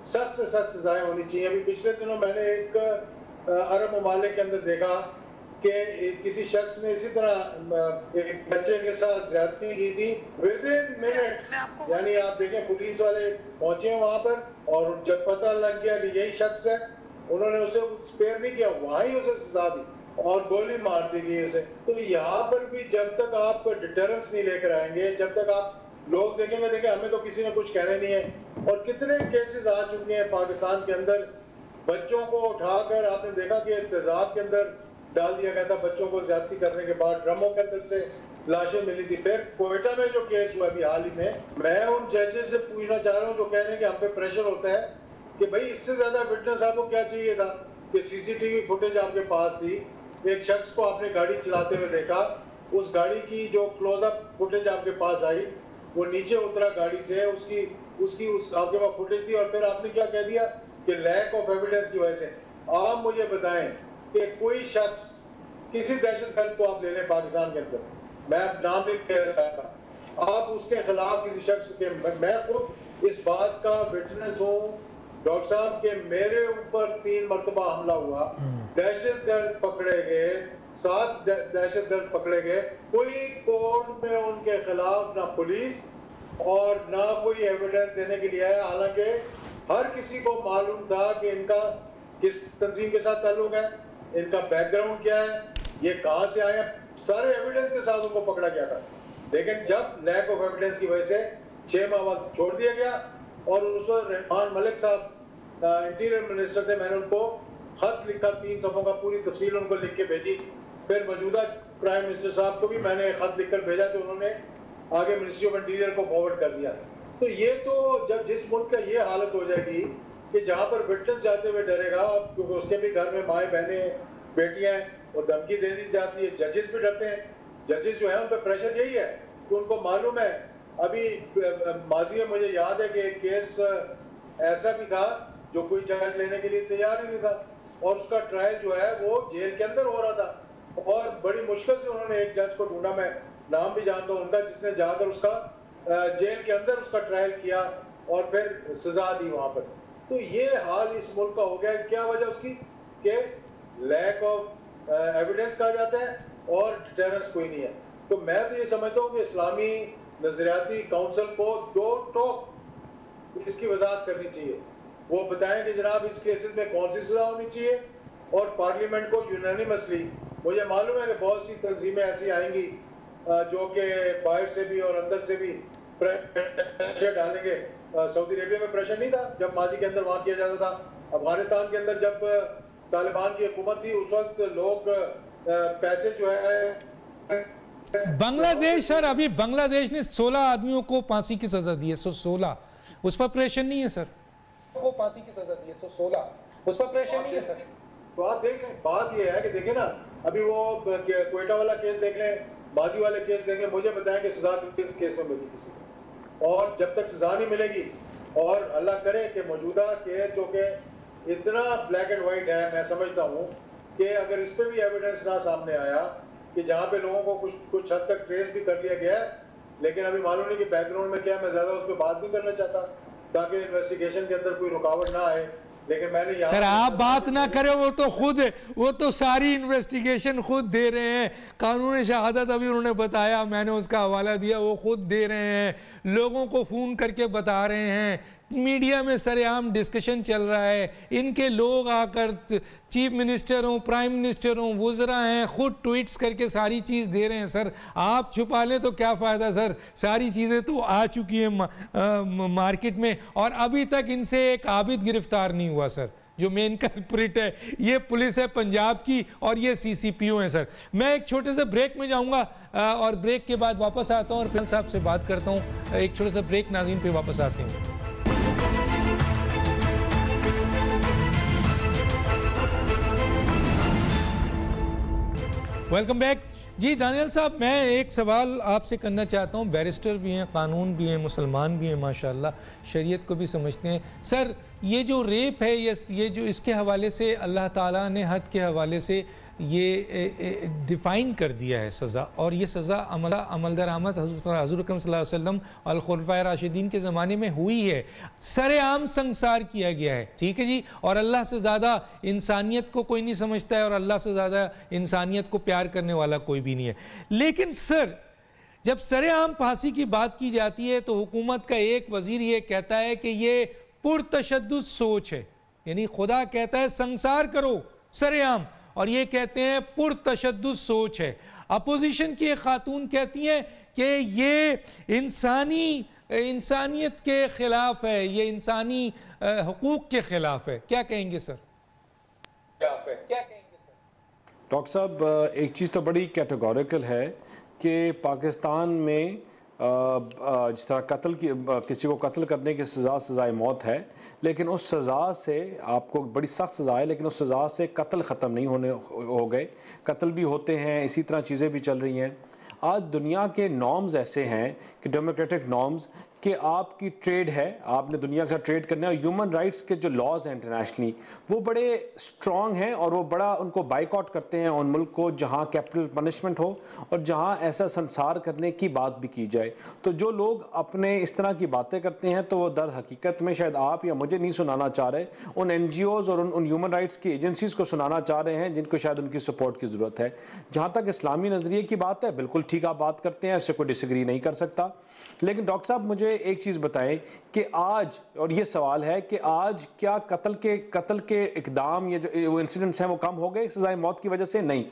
सख्त से सख्त सजाएं होनी चाहिए। अभी पिछले दिनों मैंने एक अरब ममालिक के अंदर देखा कि किसी शख्स ने इसी तरह एक बच्चे के साथ ज्यादती की थी विदिन मिनट। यानी आप देखें पुलिस वाले पहुंचे वहां पर और जब पता लग गया कि यही शख्स है उन्होंने उसे स्पेयर नहीं किया, वहां ही उसे सजा दी और गोली मार दी गई उसे। तो यहाँ पर भी जब तक आप डिटरेंस नहीं लेकर आएंगे, जब तक आप लोग देखेंगे देखें हमें तो किसी ने कुछ कहने नहीं है। और कितने केसेस आ चुके हैं पाकिस्तान के अंदर, बच्चों को उठाकर आपने देखा कि तेजाब के अंदर डाल दिया गया था, बच्चों को ज्यादती करने के बाद ड्रमों के अंदर से लाशें मिली थी। फिर कोयटा में जो केस हुआ अभी हाल ही में, मैं उन जजेस से पूछना चाह रहा हूँ जो कह रहे हैं कि हम पे प्रेशर होता है कि भाई इससे ज्यादा विटनेस आपको क्या चाहिए था कि सीसीटीवी फुटेज आपके पास थी, एक शख्स को आपने गाड़ी चलाते हुए देखा, उस गाड़ी की जो क्लोजअप फुटेज आपके पास आई, वो नीचे उतरा गाड़ी से, उसकी आपके पास फुटेज थी, और फिर आपने क्या कह दिया कि लैक ऑफ एविडेंस की वजह से। आप मुझे बताएं कि कोई शख्स, किसी दहशतगर्द को आप ले लें पाकिस्तान के अंदर, मैं नाम नहीं कहना चाहता, आप उसके खिलाफ किसी शख्स के, मैं खुद इस बात का विटनेस हूँ डॉक्टर साहब के मेरे ऊपर 3 मरतबा हमला हुआ, दहशतगर्द पकड़े गए, 7 दहशतगर्द पकड़े गए, कोई कोर्ट में उनके खिलाफ ना पुलिस और ना कोई एविडेंस देने के लिए आया। हालांकि हर किसी को मालूम था कि इनका किस तंजीम के साथ ताल्लुक है, इनका बैकग्राउंड क्या है, ये कहां से आए, सारे एविडेंस के साथ उनको पकड़ा गया था। लेकिन जब लैक ऑफ एविडेंस की वजह से 6 माह बाद छोड़ दिया गया, और उस रहमान मलिक साहब इंटीरियर मिनिस्टर थे, मैंने उनको खत लिखा 3 सफ़ों का, पूरी तफसील उनको लिख के भेजी। फिर मौजूदा प्राइम मिनिस्टर साहब को भी मैंने खत लिखकर भेजा, तो उन्होंने आगे मिनिस्ट्री ऑफ इंटीरियर को फॉरवर्ड कर दिया। तो ये तो जब जिस मुल्क का ये हालत हो जाएगी कि जहाँ पर विटनेस जाते हुए डरेगा, क्योंकि उसके भी घर में माएँ बहनें बेटियाँ हैं, और धमकी दे दी जाती है, जजेस भी डरते हैं। जजेस जो है उन पर प्रेशर यही है कि उनको मालूम है, अभी माजी में मुझे याद है कि एक केस ऐसा भी था जो कोई जज लेने के लिए तैयार ही नहीं था, और उसका ट्रायल जो है वो जेल के अंदर हो रहा था, और बड़ी मुश्किल से उन्होंने एक जज को ढूंढा, मैं नाम भी जानता हूँ उनका, जिसने जाकर उसका जेल के अंदर उसका ट्रायल किया और फिर सजा दी वहां पर। तो ये हाल इस मुल्क का हो गया। क्या वजह उसकी? कि लैक ऑफ एविडेंस कहा जाता है और डिटरेंस कोई नहीं है। तो मैं तो ये समझता हूँ कि इस्लामी नजरियाती काउंसिल को 2 टोक इसकी वजाहत करनी चाहिए। वो बताएं कि जनाब इस केसेस में कौन सी सजा होनी चाहिए, और पार्लियामेंट को यूनानिमसली, मुझे मालूम है कि बहुत सी तंजीमें ऐसी आएंगी जो कि बाहर से भी और अंदर से भी प्रेशर डालेंगे। सऊदी अरेबिया में प्रेशर नहीं था जब माजी के अंदर वहां किया जाता था। अफगानिस्तान के अंदर जब तालिबान की हुकूमत थी उस वक्त लोग पैसे जो है बांग्लादेश, सर अभी बांग्लादेश ने 16 आदमियों को फांसी की सजा दी है, 16, उस पर प्रेशर नहीं है सर, को फांसी की सजा दी है 16, उस पर प्रेशर नहीं है सर। तो आप देखें, बात ये है कि देखें ना, अभी वो कोयटा वाला केस देख लें, बाजी वाले केस देख लें, मुझे बताएं कि सजा किस केस में मिली किसी को, और जब तक सजा नहीं मिलेगी, और अल्लाह करे कि मौजूदा केस जो कि इतना ब्लैक एंड वाइट है, मैं समझता हूँ कि अगर इस पर भी एविडेंस ना सामने आया कि जहाँ पे लोगों को कुछ हद तक ट्रेस भी कर लिया गया है, लेकिन अभी मालूम नहीं कि बैकग्राउंड में क्या, मैं ज्यादा उस पर बात नहीं करना चाहता ताकि इन्वेस्टिगेशन के अंदर कोई रुकावट ना आए। लेकिन मैंने सर आप बात ना करें, वो तो सारी इन्वेस्टिगेशन खुद दे रहे हैं। कानून शहादत अभी उन्होंने बताया, मैंने उसका हवाला दिया, वो खुद दे रहे हैं, लोगों को फ़ोन करके बता रहे हैं, मीडिया में सरेआम डिस्कशन चल रहा है, इनके लोग आकर चीफ मिनिस्टर हों, प्राइम मिनिस्टर हों, वुज़रा हैं, खुद ट्वीट्स करके सारी चीज़ दे रहे हैं। सर आप छुपा लें तो क्या फ़ायदा सर, सारी चीज़ें तो आ चुकी हैं मार्केट में, और अभी तक इनसे एक आबिद गिरफ्तार नहीं हुआ सर, जो मेन कल्प्रिट है। ये पुलिस है पंजाब की और ये CCPO है। सर मैं एक छोटे से ब्रेक में जाऊंगा और ब्रेक के बाद वापस आता हूं और फिर साहब से बात करता हूं। एक छोटे से ब्रेक, नाज़रीन पे वापस आते हैं। वेलकम बैक जी। दानियल साहब, मैं एक सवाल आपसे करना चाहता हूँ। बैरिस्टर भी हैं, कानून भी हैं, मुसलमान भी हैं, माशाल्लाह शरीयत को भी समझते हैं। सर ये जो रेप है, ये जो इसके हवाले से अल्लाह ताला ने हद के हवाले से ये डिफ़ाइन कर दिया है सज़ा, और ये सज़ा अमल दरामद हज़रत अकरम सल्लल्लाहु अलैहि वसल्लम और खुलफ़ाए राशिदीन के ज़माने में हुई है, सरेआम संसार किया गया है, ठीक है जी। और अल्लाह से ज़्यादा इंसानियत को कोई नहीं समझता है, और अल्लाह से ज़्यादा इंसानियत को प्यार करने वाला कोई भी नहीं है। लेकिन सर जब सरेआम फांसी की बात की जाती है तो हुकूमत का एक वज़ीर ये कहता है कि ये पुरतशद्दुद सोच है, यानी खुदा कहता है संसार करो सरेआम, और ये कहते हैं पुरतशद्दुद सोच है। अपोजिशन की एक खातून कहती हैं कि ये इंसानियत के खिलाफ है, ये इंसानी हुकूक के खिलाफ है। क्या कहेंगे सर? डॉक्टर साहब, एक चीज़ तो बड़ी कैटेगोरिकल है कि पाकिस्तान में जिस तरह किसी को कत्ल करने की सज़ाए मौत है, लेकिन उस सज़ा से आपको बड़ी सख्त सज़ा है, लेकिन उस सज़ा से कत्ल ख़त्म नहीं हो गए, कत्ल भी होते हैं, इसी तरह चीज़ें भी चल रही हैं। आज दुनिया के नॉर्म्स ऐसे हैं कि डेमोक्रेटिक नॉर्म्स कि आपकी ट्रेड है, आपने दुनिया के साथ ट्रेड करना है, और ह्यूमन राइट्स के जो लॉज हैं इंटरनेशनली वो बड़े स्ट्रॉन्ग हैं, और वो बड़ा उनको बाइकआउट करते हैं उन मुल्क को जहां कैपिटल पनिशमेंट हो और जहां ऐसा संसार करने की बात भी की जाए। तो जो लोग अपने इस तरह की बातें करते हैं तो वो दर हकीकत में शायद आप या मुझे नहीं सुनाना चाह रहे, उन NGOs और उन ह्यूमन राइट्स की एजेंसीज़ को सुनाना चाह रहे हैं जिनको शायद उनकी सपोर्ट की ज़रूरत है। जहाँ तक इस्लामी नज़रिए की बात है, बिल्कुल ठीक आप बात करते हैं, इससे कोई डिसएग्री नहीं कर सकता। लेकिन डॉक्टर साहब मुझे एक चीज़ बताएं कि आज, और ये सवाल है कि आज क्या कत्ल के इकदाम, ये जो इंसिडेंट्स हैं वो कम हो गए सज़ाए मौत की वजह से? नहीं।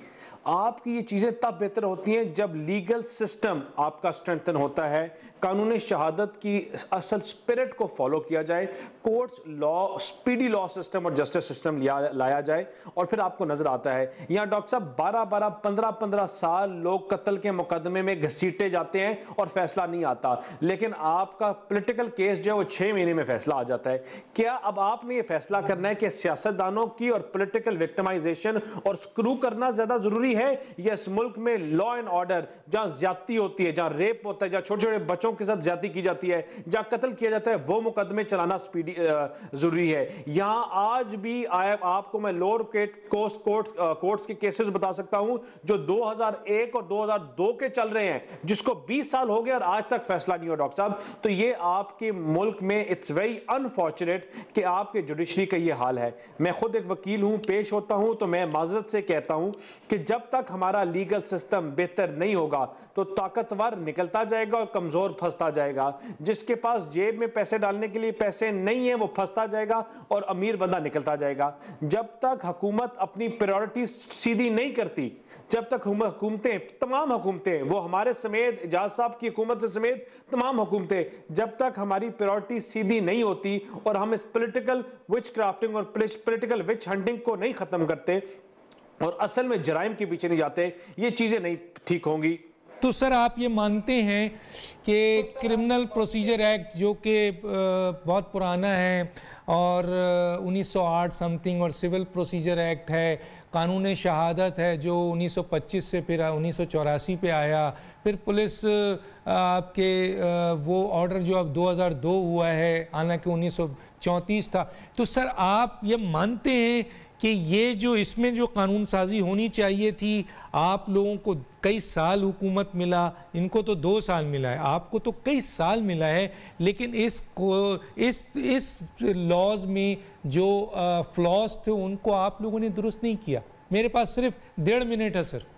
आपकी ये चीज़ें तब बेहतर होती हैं जब लीगल सिस्टम आपका स्ट्रेंथन होता है, कानून शहादत की असल स्पिरिट को फॉलो किया जाए, courts law, speedy law system और जस्टिस सिस्टम लाया जाए, और फिर आपको नजर आता है यहाँ डॉक्टर साहब 12-12, 15-15 साल लोग कत्ल के मुकदमे में घसीटे जाते हैं और फैसला नहीं आता, लेकिन आपका पॉलिटिकल केस जो है वो 6 महीने में फैसला आ जाता है। क्या अब आपने ये फैसला करना है कि सियासतदानों की और पॉलिटिकल विक्टिमाइजेशन और स्क्रू करना ज्यादा जरूरी है, या इस मुल्क में लॉ एंड ऑर्डर, जहां ज्यादती होती है, जहां रेप होता है, जहां छोटे छोटे बच्चों के साथ ज्यादती की जाती है, जहां कत्ल किया जाता है, वो मुकदमे चलाना स्पीडी जरूरी है। यहां आज भी आपको मैं लोअर कोर्ट्स के केसेस बता सकता हूं जो 2001 और 2002 के चल रहे हैं, जिसको 20 साल हो गए और आज तक फैसला नहीं हुआ। डॉक्टर साहब, तो ये आपके मुल्क में इट्स वेरी अनफॉर्चुनेट कि आपके जुडिशरी का ये हाल है। मैं खुद एक वकील हूं, पेश होता हूं, तो मैं माजरत से कहता हूं कि जब तक हमारा लीगल सिस्टम बेहतर नहीं होगा तो ताकतवर निकलता जाएगा और कमजोर फंसता जाएगा। जिसके पास जेब में पैसे डालने के लिए पैसे नहीं है वो फंसता जाएगा और अमीर बंदा निकलता जाएगा। जब तक हुकूमत अपनी प्रायोरिटी सीधी नहीं करती, जब तक हुकूमतें, तमाम हुकूमतें, वो हमारे समेत, एजाज साहब की हुकूमत से समेत तमाम हुकूमतें, जब तक हमारी प्रायोरिटी सीधी नहीं होती और हम इस पॉलिटिकल विच क्राफ्टिंग और पॉलिटिकल विच हंटिंग को नहीं खत्म करते और असल में जराइम के पीछे नहीं जाते, ये चीजें नहीं ठीक होंगी। तो सर आप ये मानते हैं कि क्रिमिनल प्रोसीजर एक्ट जो कि बहुत पुराना है और 1908 समथिंग, और सिविल प्रोसीजर एक्ट है, कानून शहादत है जो 1925 से फिर 1984 पे आया, फिर पुलिस आपके वो ऑर्डर जो अब 2002 हुआ है, हालांकि 1934 था। तो सर आप ये मानते हैं कि ये जो इसमें जो कानून साजी होनी चाहिए थी, आप लोगों को कई साल हुकूमत मिला, इनको तो 2 साल मिला है, आपको तो कई साल मिला है, लेकिन इस लॉज में जो फ्लॉज थे उनको आप लोगों ने दुरुस्त नहीं किया। मेरे पास सिर्फ 1.5 मिनट है सर।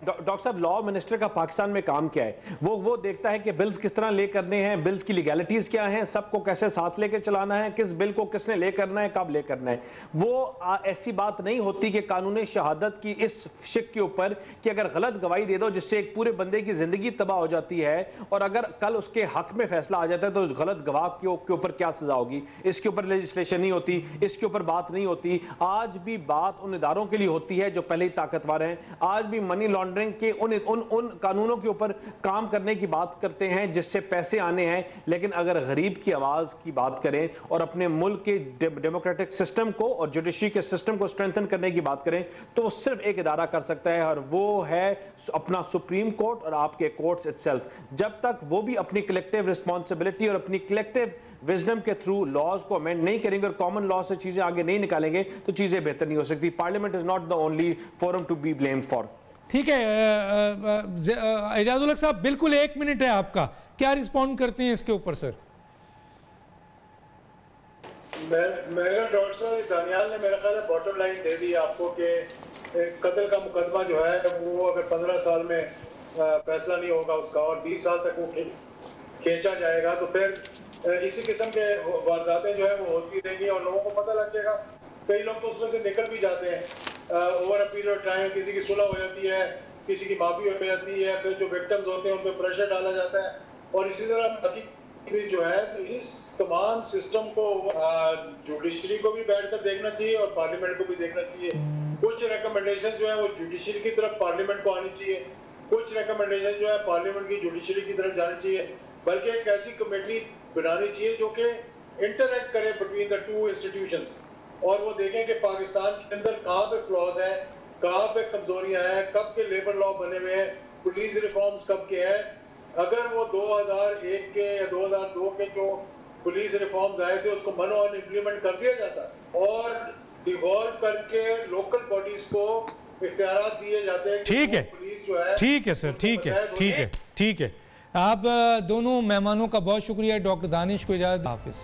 डॉक्टर साहब, लॉ मिनिस्टर का पाकिस्तान में काम क्या है? वो देखता है कि बिल्स किस तरह ले करने हैं, बिल्स की लीगैलिटीज क्या हैं, सबको कैसे साथ लेके चलाना है, किस बिल को किसने ले करना है, कब ले करना है। वो ऐसी बात नहीं होती कि कानून शहादत की इस शिक के ऊपर कि अगर गलत गवाही दे दो जिससे एक पूरे बंदे की जिंदगी तबाह हो जाती है, और अगर कल उसके हक में फैसला आ जाता है तो उस गलत गवाह के ऊपर क्या सजा होगी, इसके ऊपर लेजिस्लेशन नहीं होती, इसके ऊपर बात नहीं होती। आज भी बात उन इदारों के लिए होती है जो पहले ही ताकतवर हैं। आज भी मनी लॉन्ड्रिंग के उन कानूनों के ऊपर काम करने की बात करते हैं जिससे पैसे आने हैं, लेकिन अगर गरीब की आवाज की बात करें और अपने मुल्क के डेमोक्रेटिक सिस्टम को और जुडिशरी के सिस्टम को स्ट्रेंथन करने की बात करें तो वो सिर्फ एक इदारा कर सकता है, और वो है अपना सुप्रीम कोर्ट और आपके कोर्ट्स इटसेल्फ। जब तक वो भी अपनी कलेक्टिव रिस्पॉन्सिबिलिटी और अपनी कलेक्टिव विजडम के थ्रू लॉज को अमेंड नहीं करेंगे और कॉमन लॉ से चीजें आगे नहीं निकालेंगे तो चीजें बेहतर नहीं हो सकती। Parliament is not the only forum to be blamed for. ठीक है एजाजुल हक साहब, बिल्कुल 1 मिनट है आपका, क्या रिस्पॉन्ड करते हैं इसके ऊपर सर? मेरा डॉक्टर साहब दानियाल ने मेरा ख्याल है बॉटम लाइन दे दी आपको कि कत्ल का मुकदमा जो है वो अगर 15 साल में फैसला नहीं होगा उसका और 20 साल तक वो खींचा जाएगा तो फिर इसी किस्म के वारदातें जो है वो होती रहेंगी और लोगों को पता लग जाएगा। कई लोग तो उसमें से निकल भी जाते हैं over a period of time, किसी की सुलह हो जाती है, किसी की माफी हो जाती है, फिर जो विक्टिम्स होते हैं उन पर प्रेशर डाला जाता है। और इसी तरह बाकी भी जो है, तो इस तमाम सिस्टम को जुडिशरी को भी बैठकर देखना चाहिए और पार्लियामेंट को भी देखना चाहिए। कुछ रिकमेंडेशन जो है वो जुडिशरी की तरफ पार्लियामेंट को आनी चाहिए, कुछ रिकमेंडेशन जो है पार्लियामेंट की जुडिशरी की तरफ जानी चाहिए, बल्कि एक ऐसी कमेटी बनानी चाहिए जो कि इंटरैक्ट करे बिटवीन द टू इंस्टीट्यूशंस और वो देखें कि पाकिस्तान के अंदर कहाँ पे फ्लॉज है, कहाँ पे कमजोरियां हैं, कब के लेबर लॉ बने हुए हैं, पुलिस रिफॉर्म्स कब के हैं। अगर वो 2001 के या 2002 के जो पुलिस रिफॉर्म्स आए थे उसको मनो ऑन इम्प्लीमेंट कर दिया जाता और डिवॉल्व करके लोकल बॉडीज को इख्तियारात दिए जाते हैं। ठीक है, पुलिस जो है, ठीक है सर, ठीक है, ठीक है, ठीक है। आप दोनों मेहमानों का बहुत शुक्रिया। डॉक्टर दानिश को इजाज़त, हाफिज़।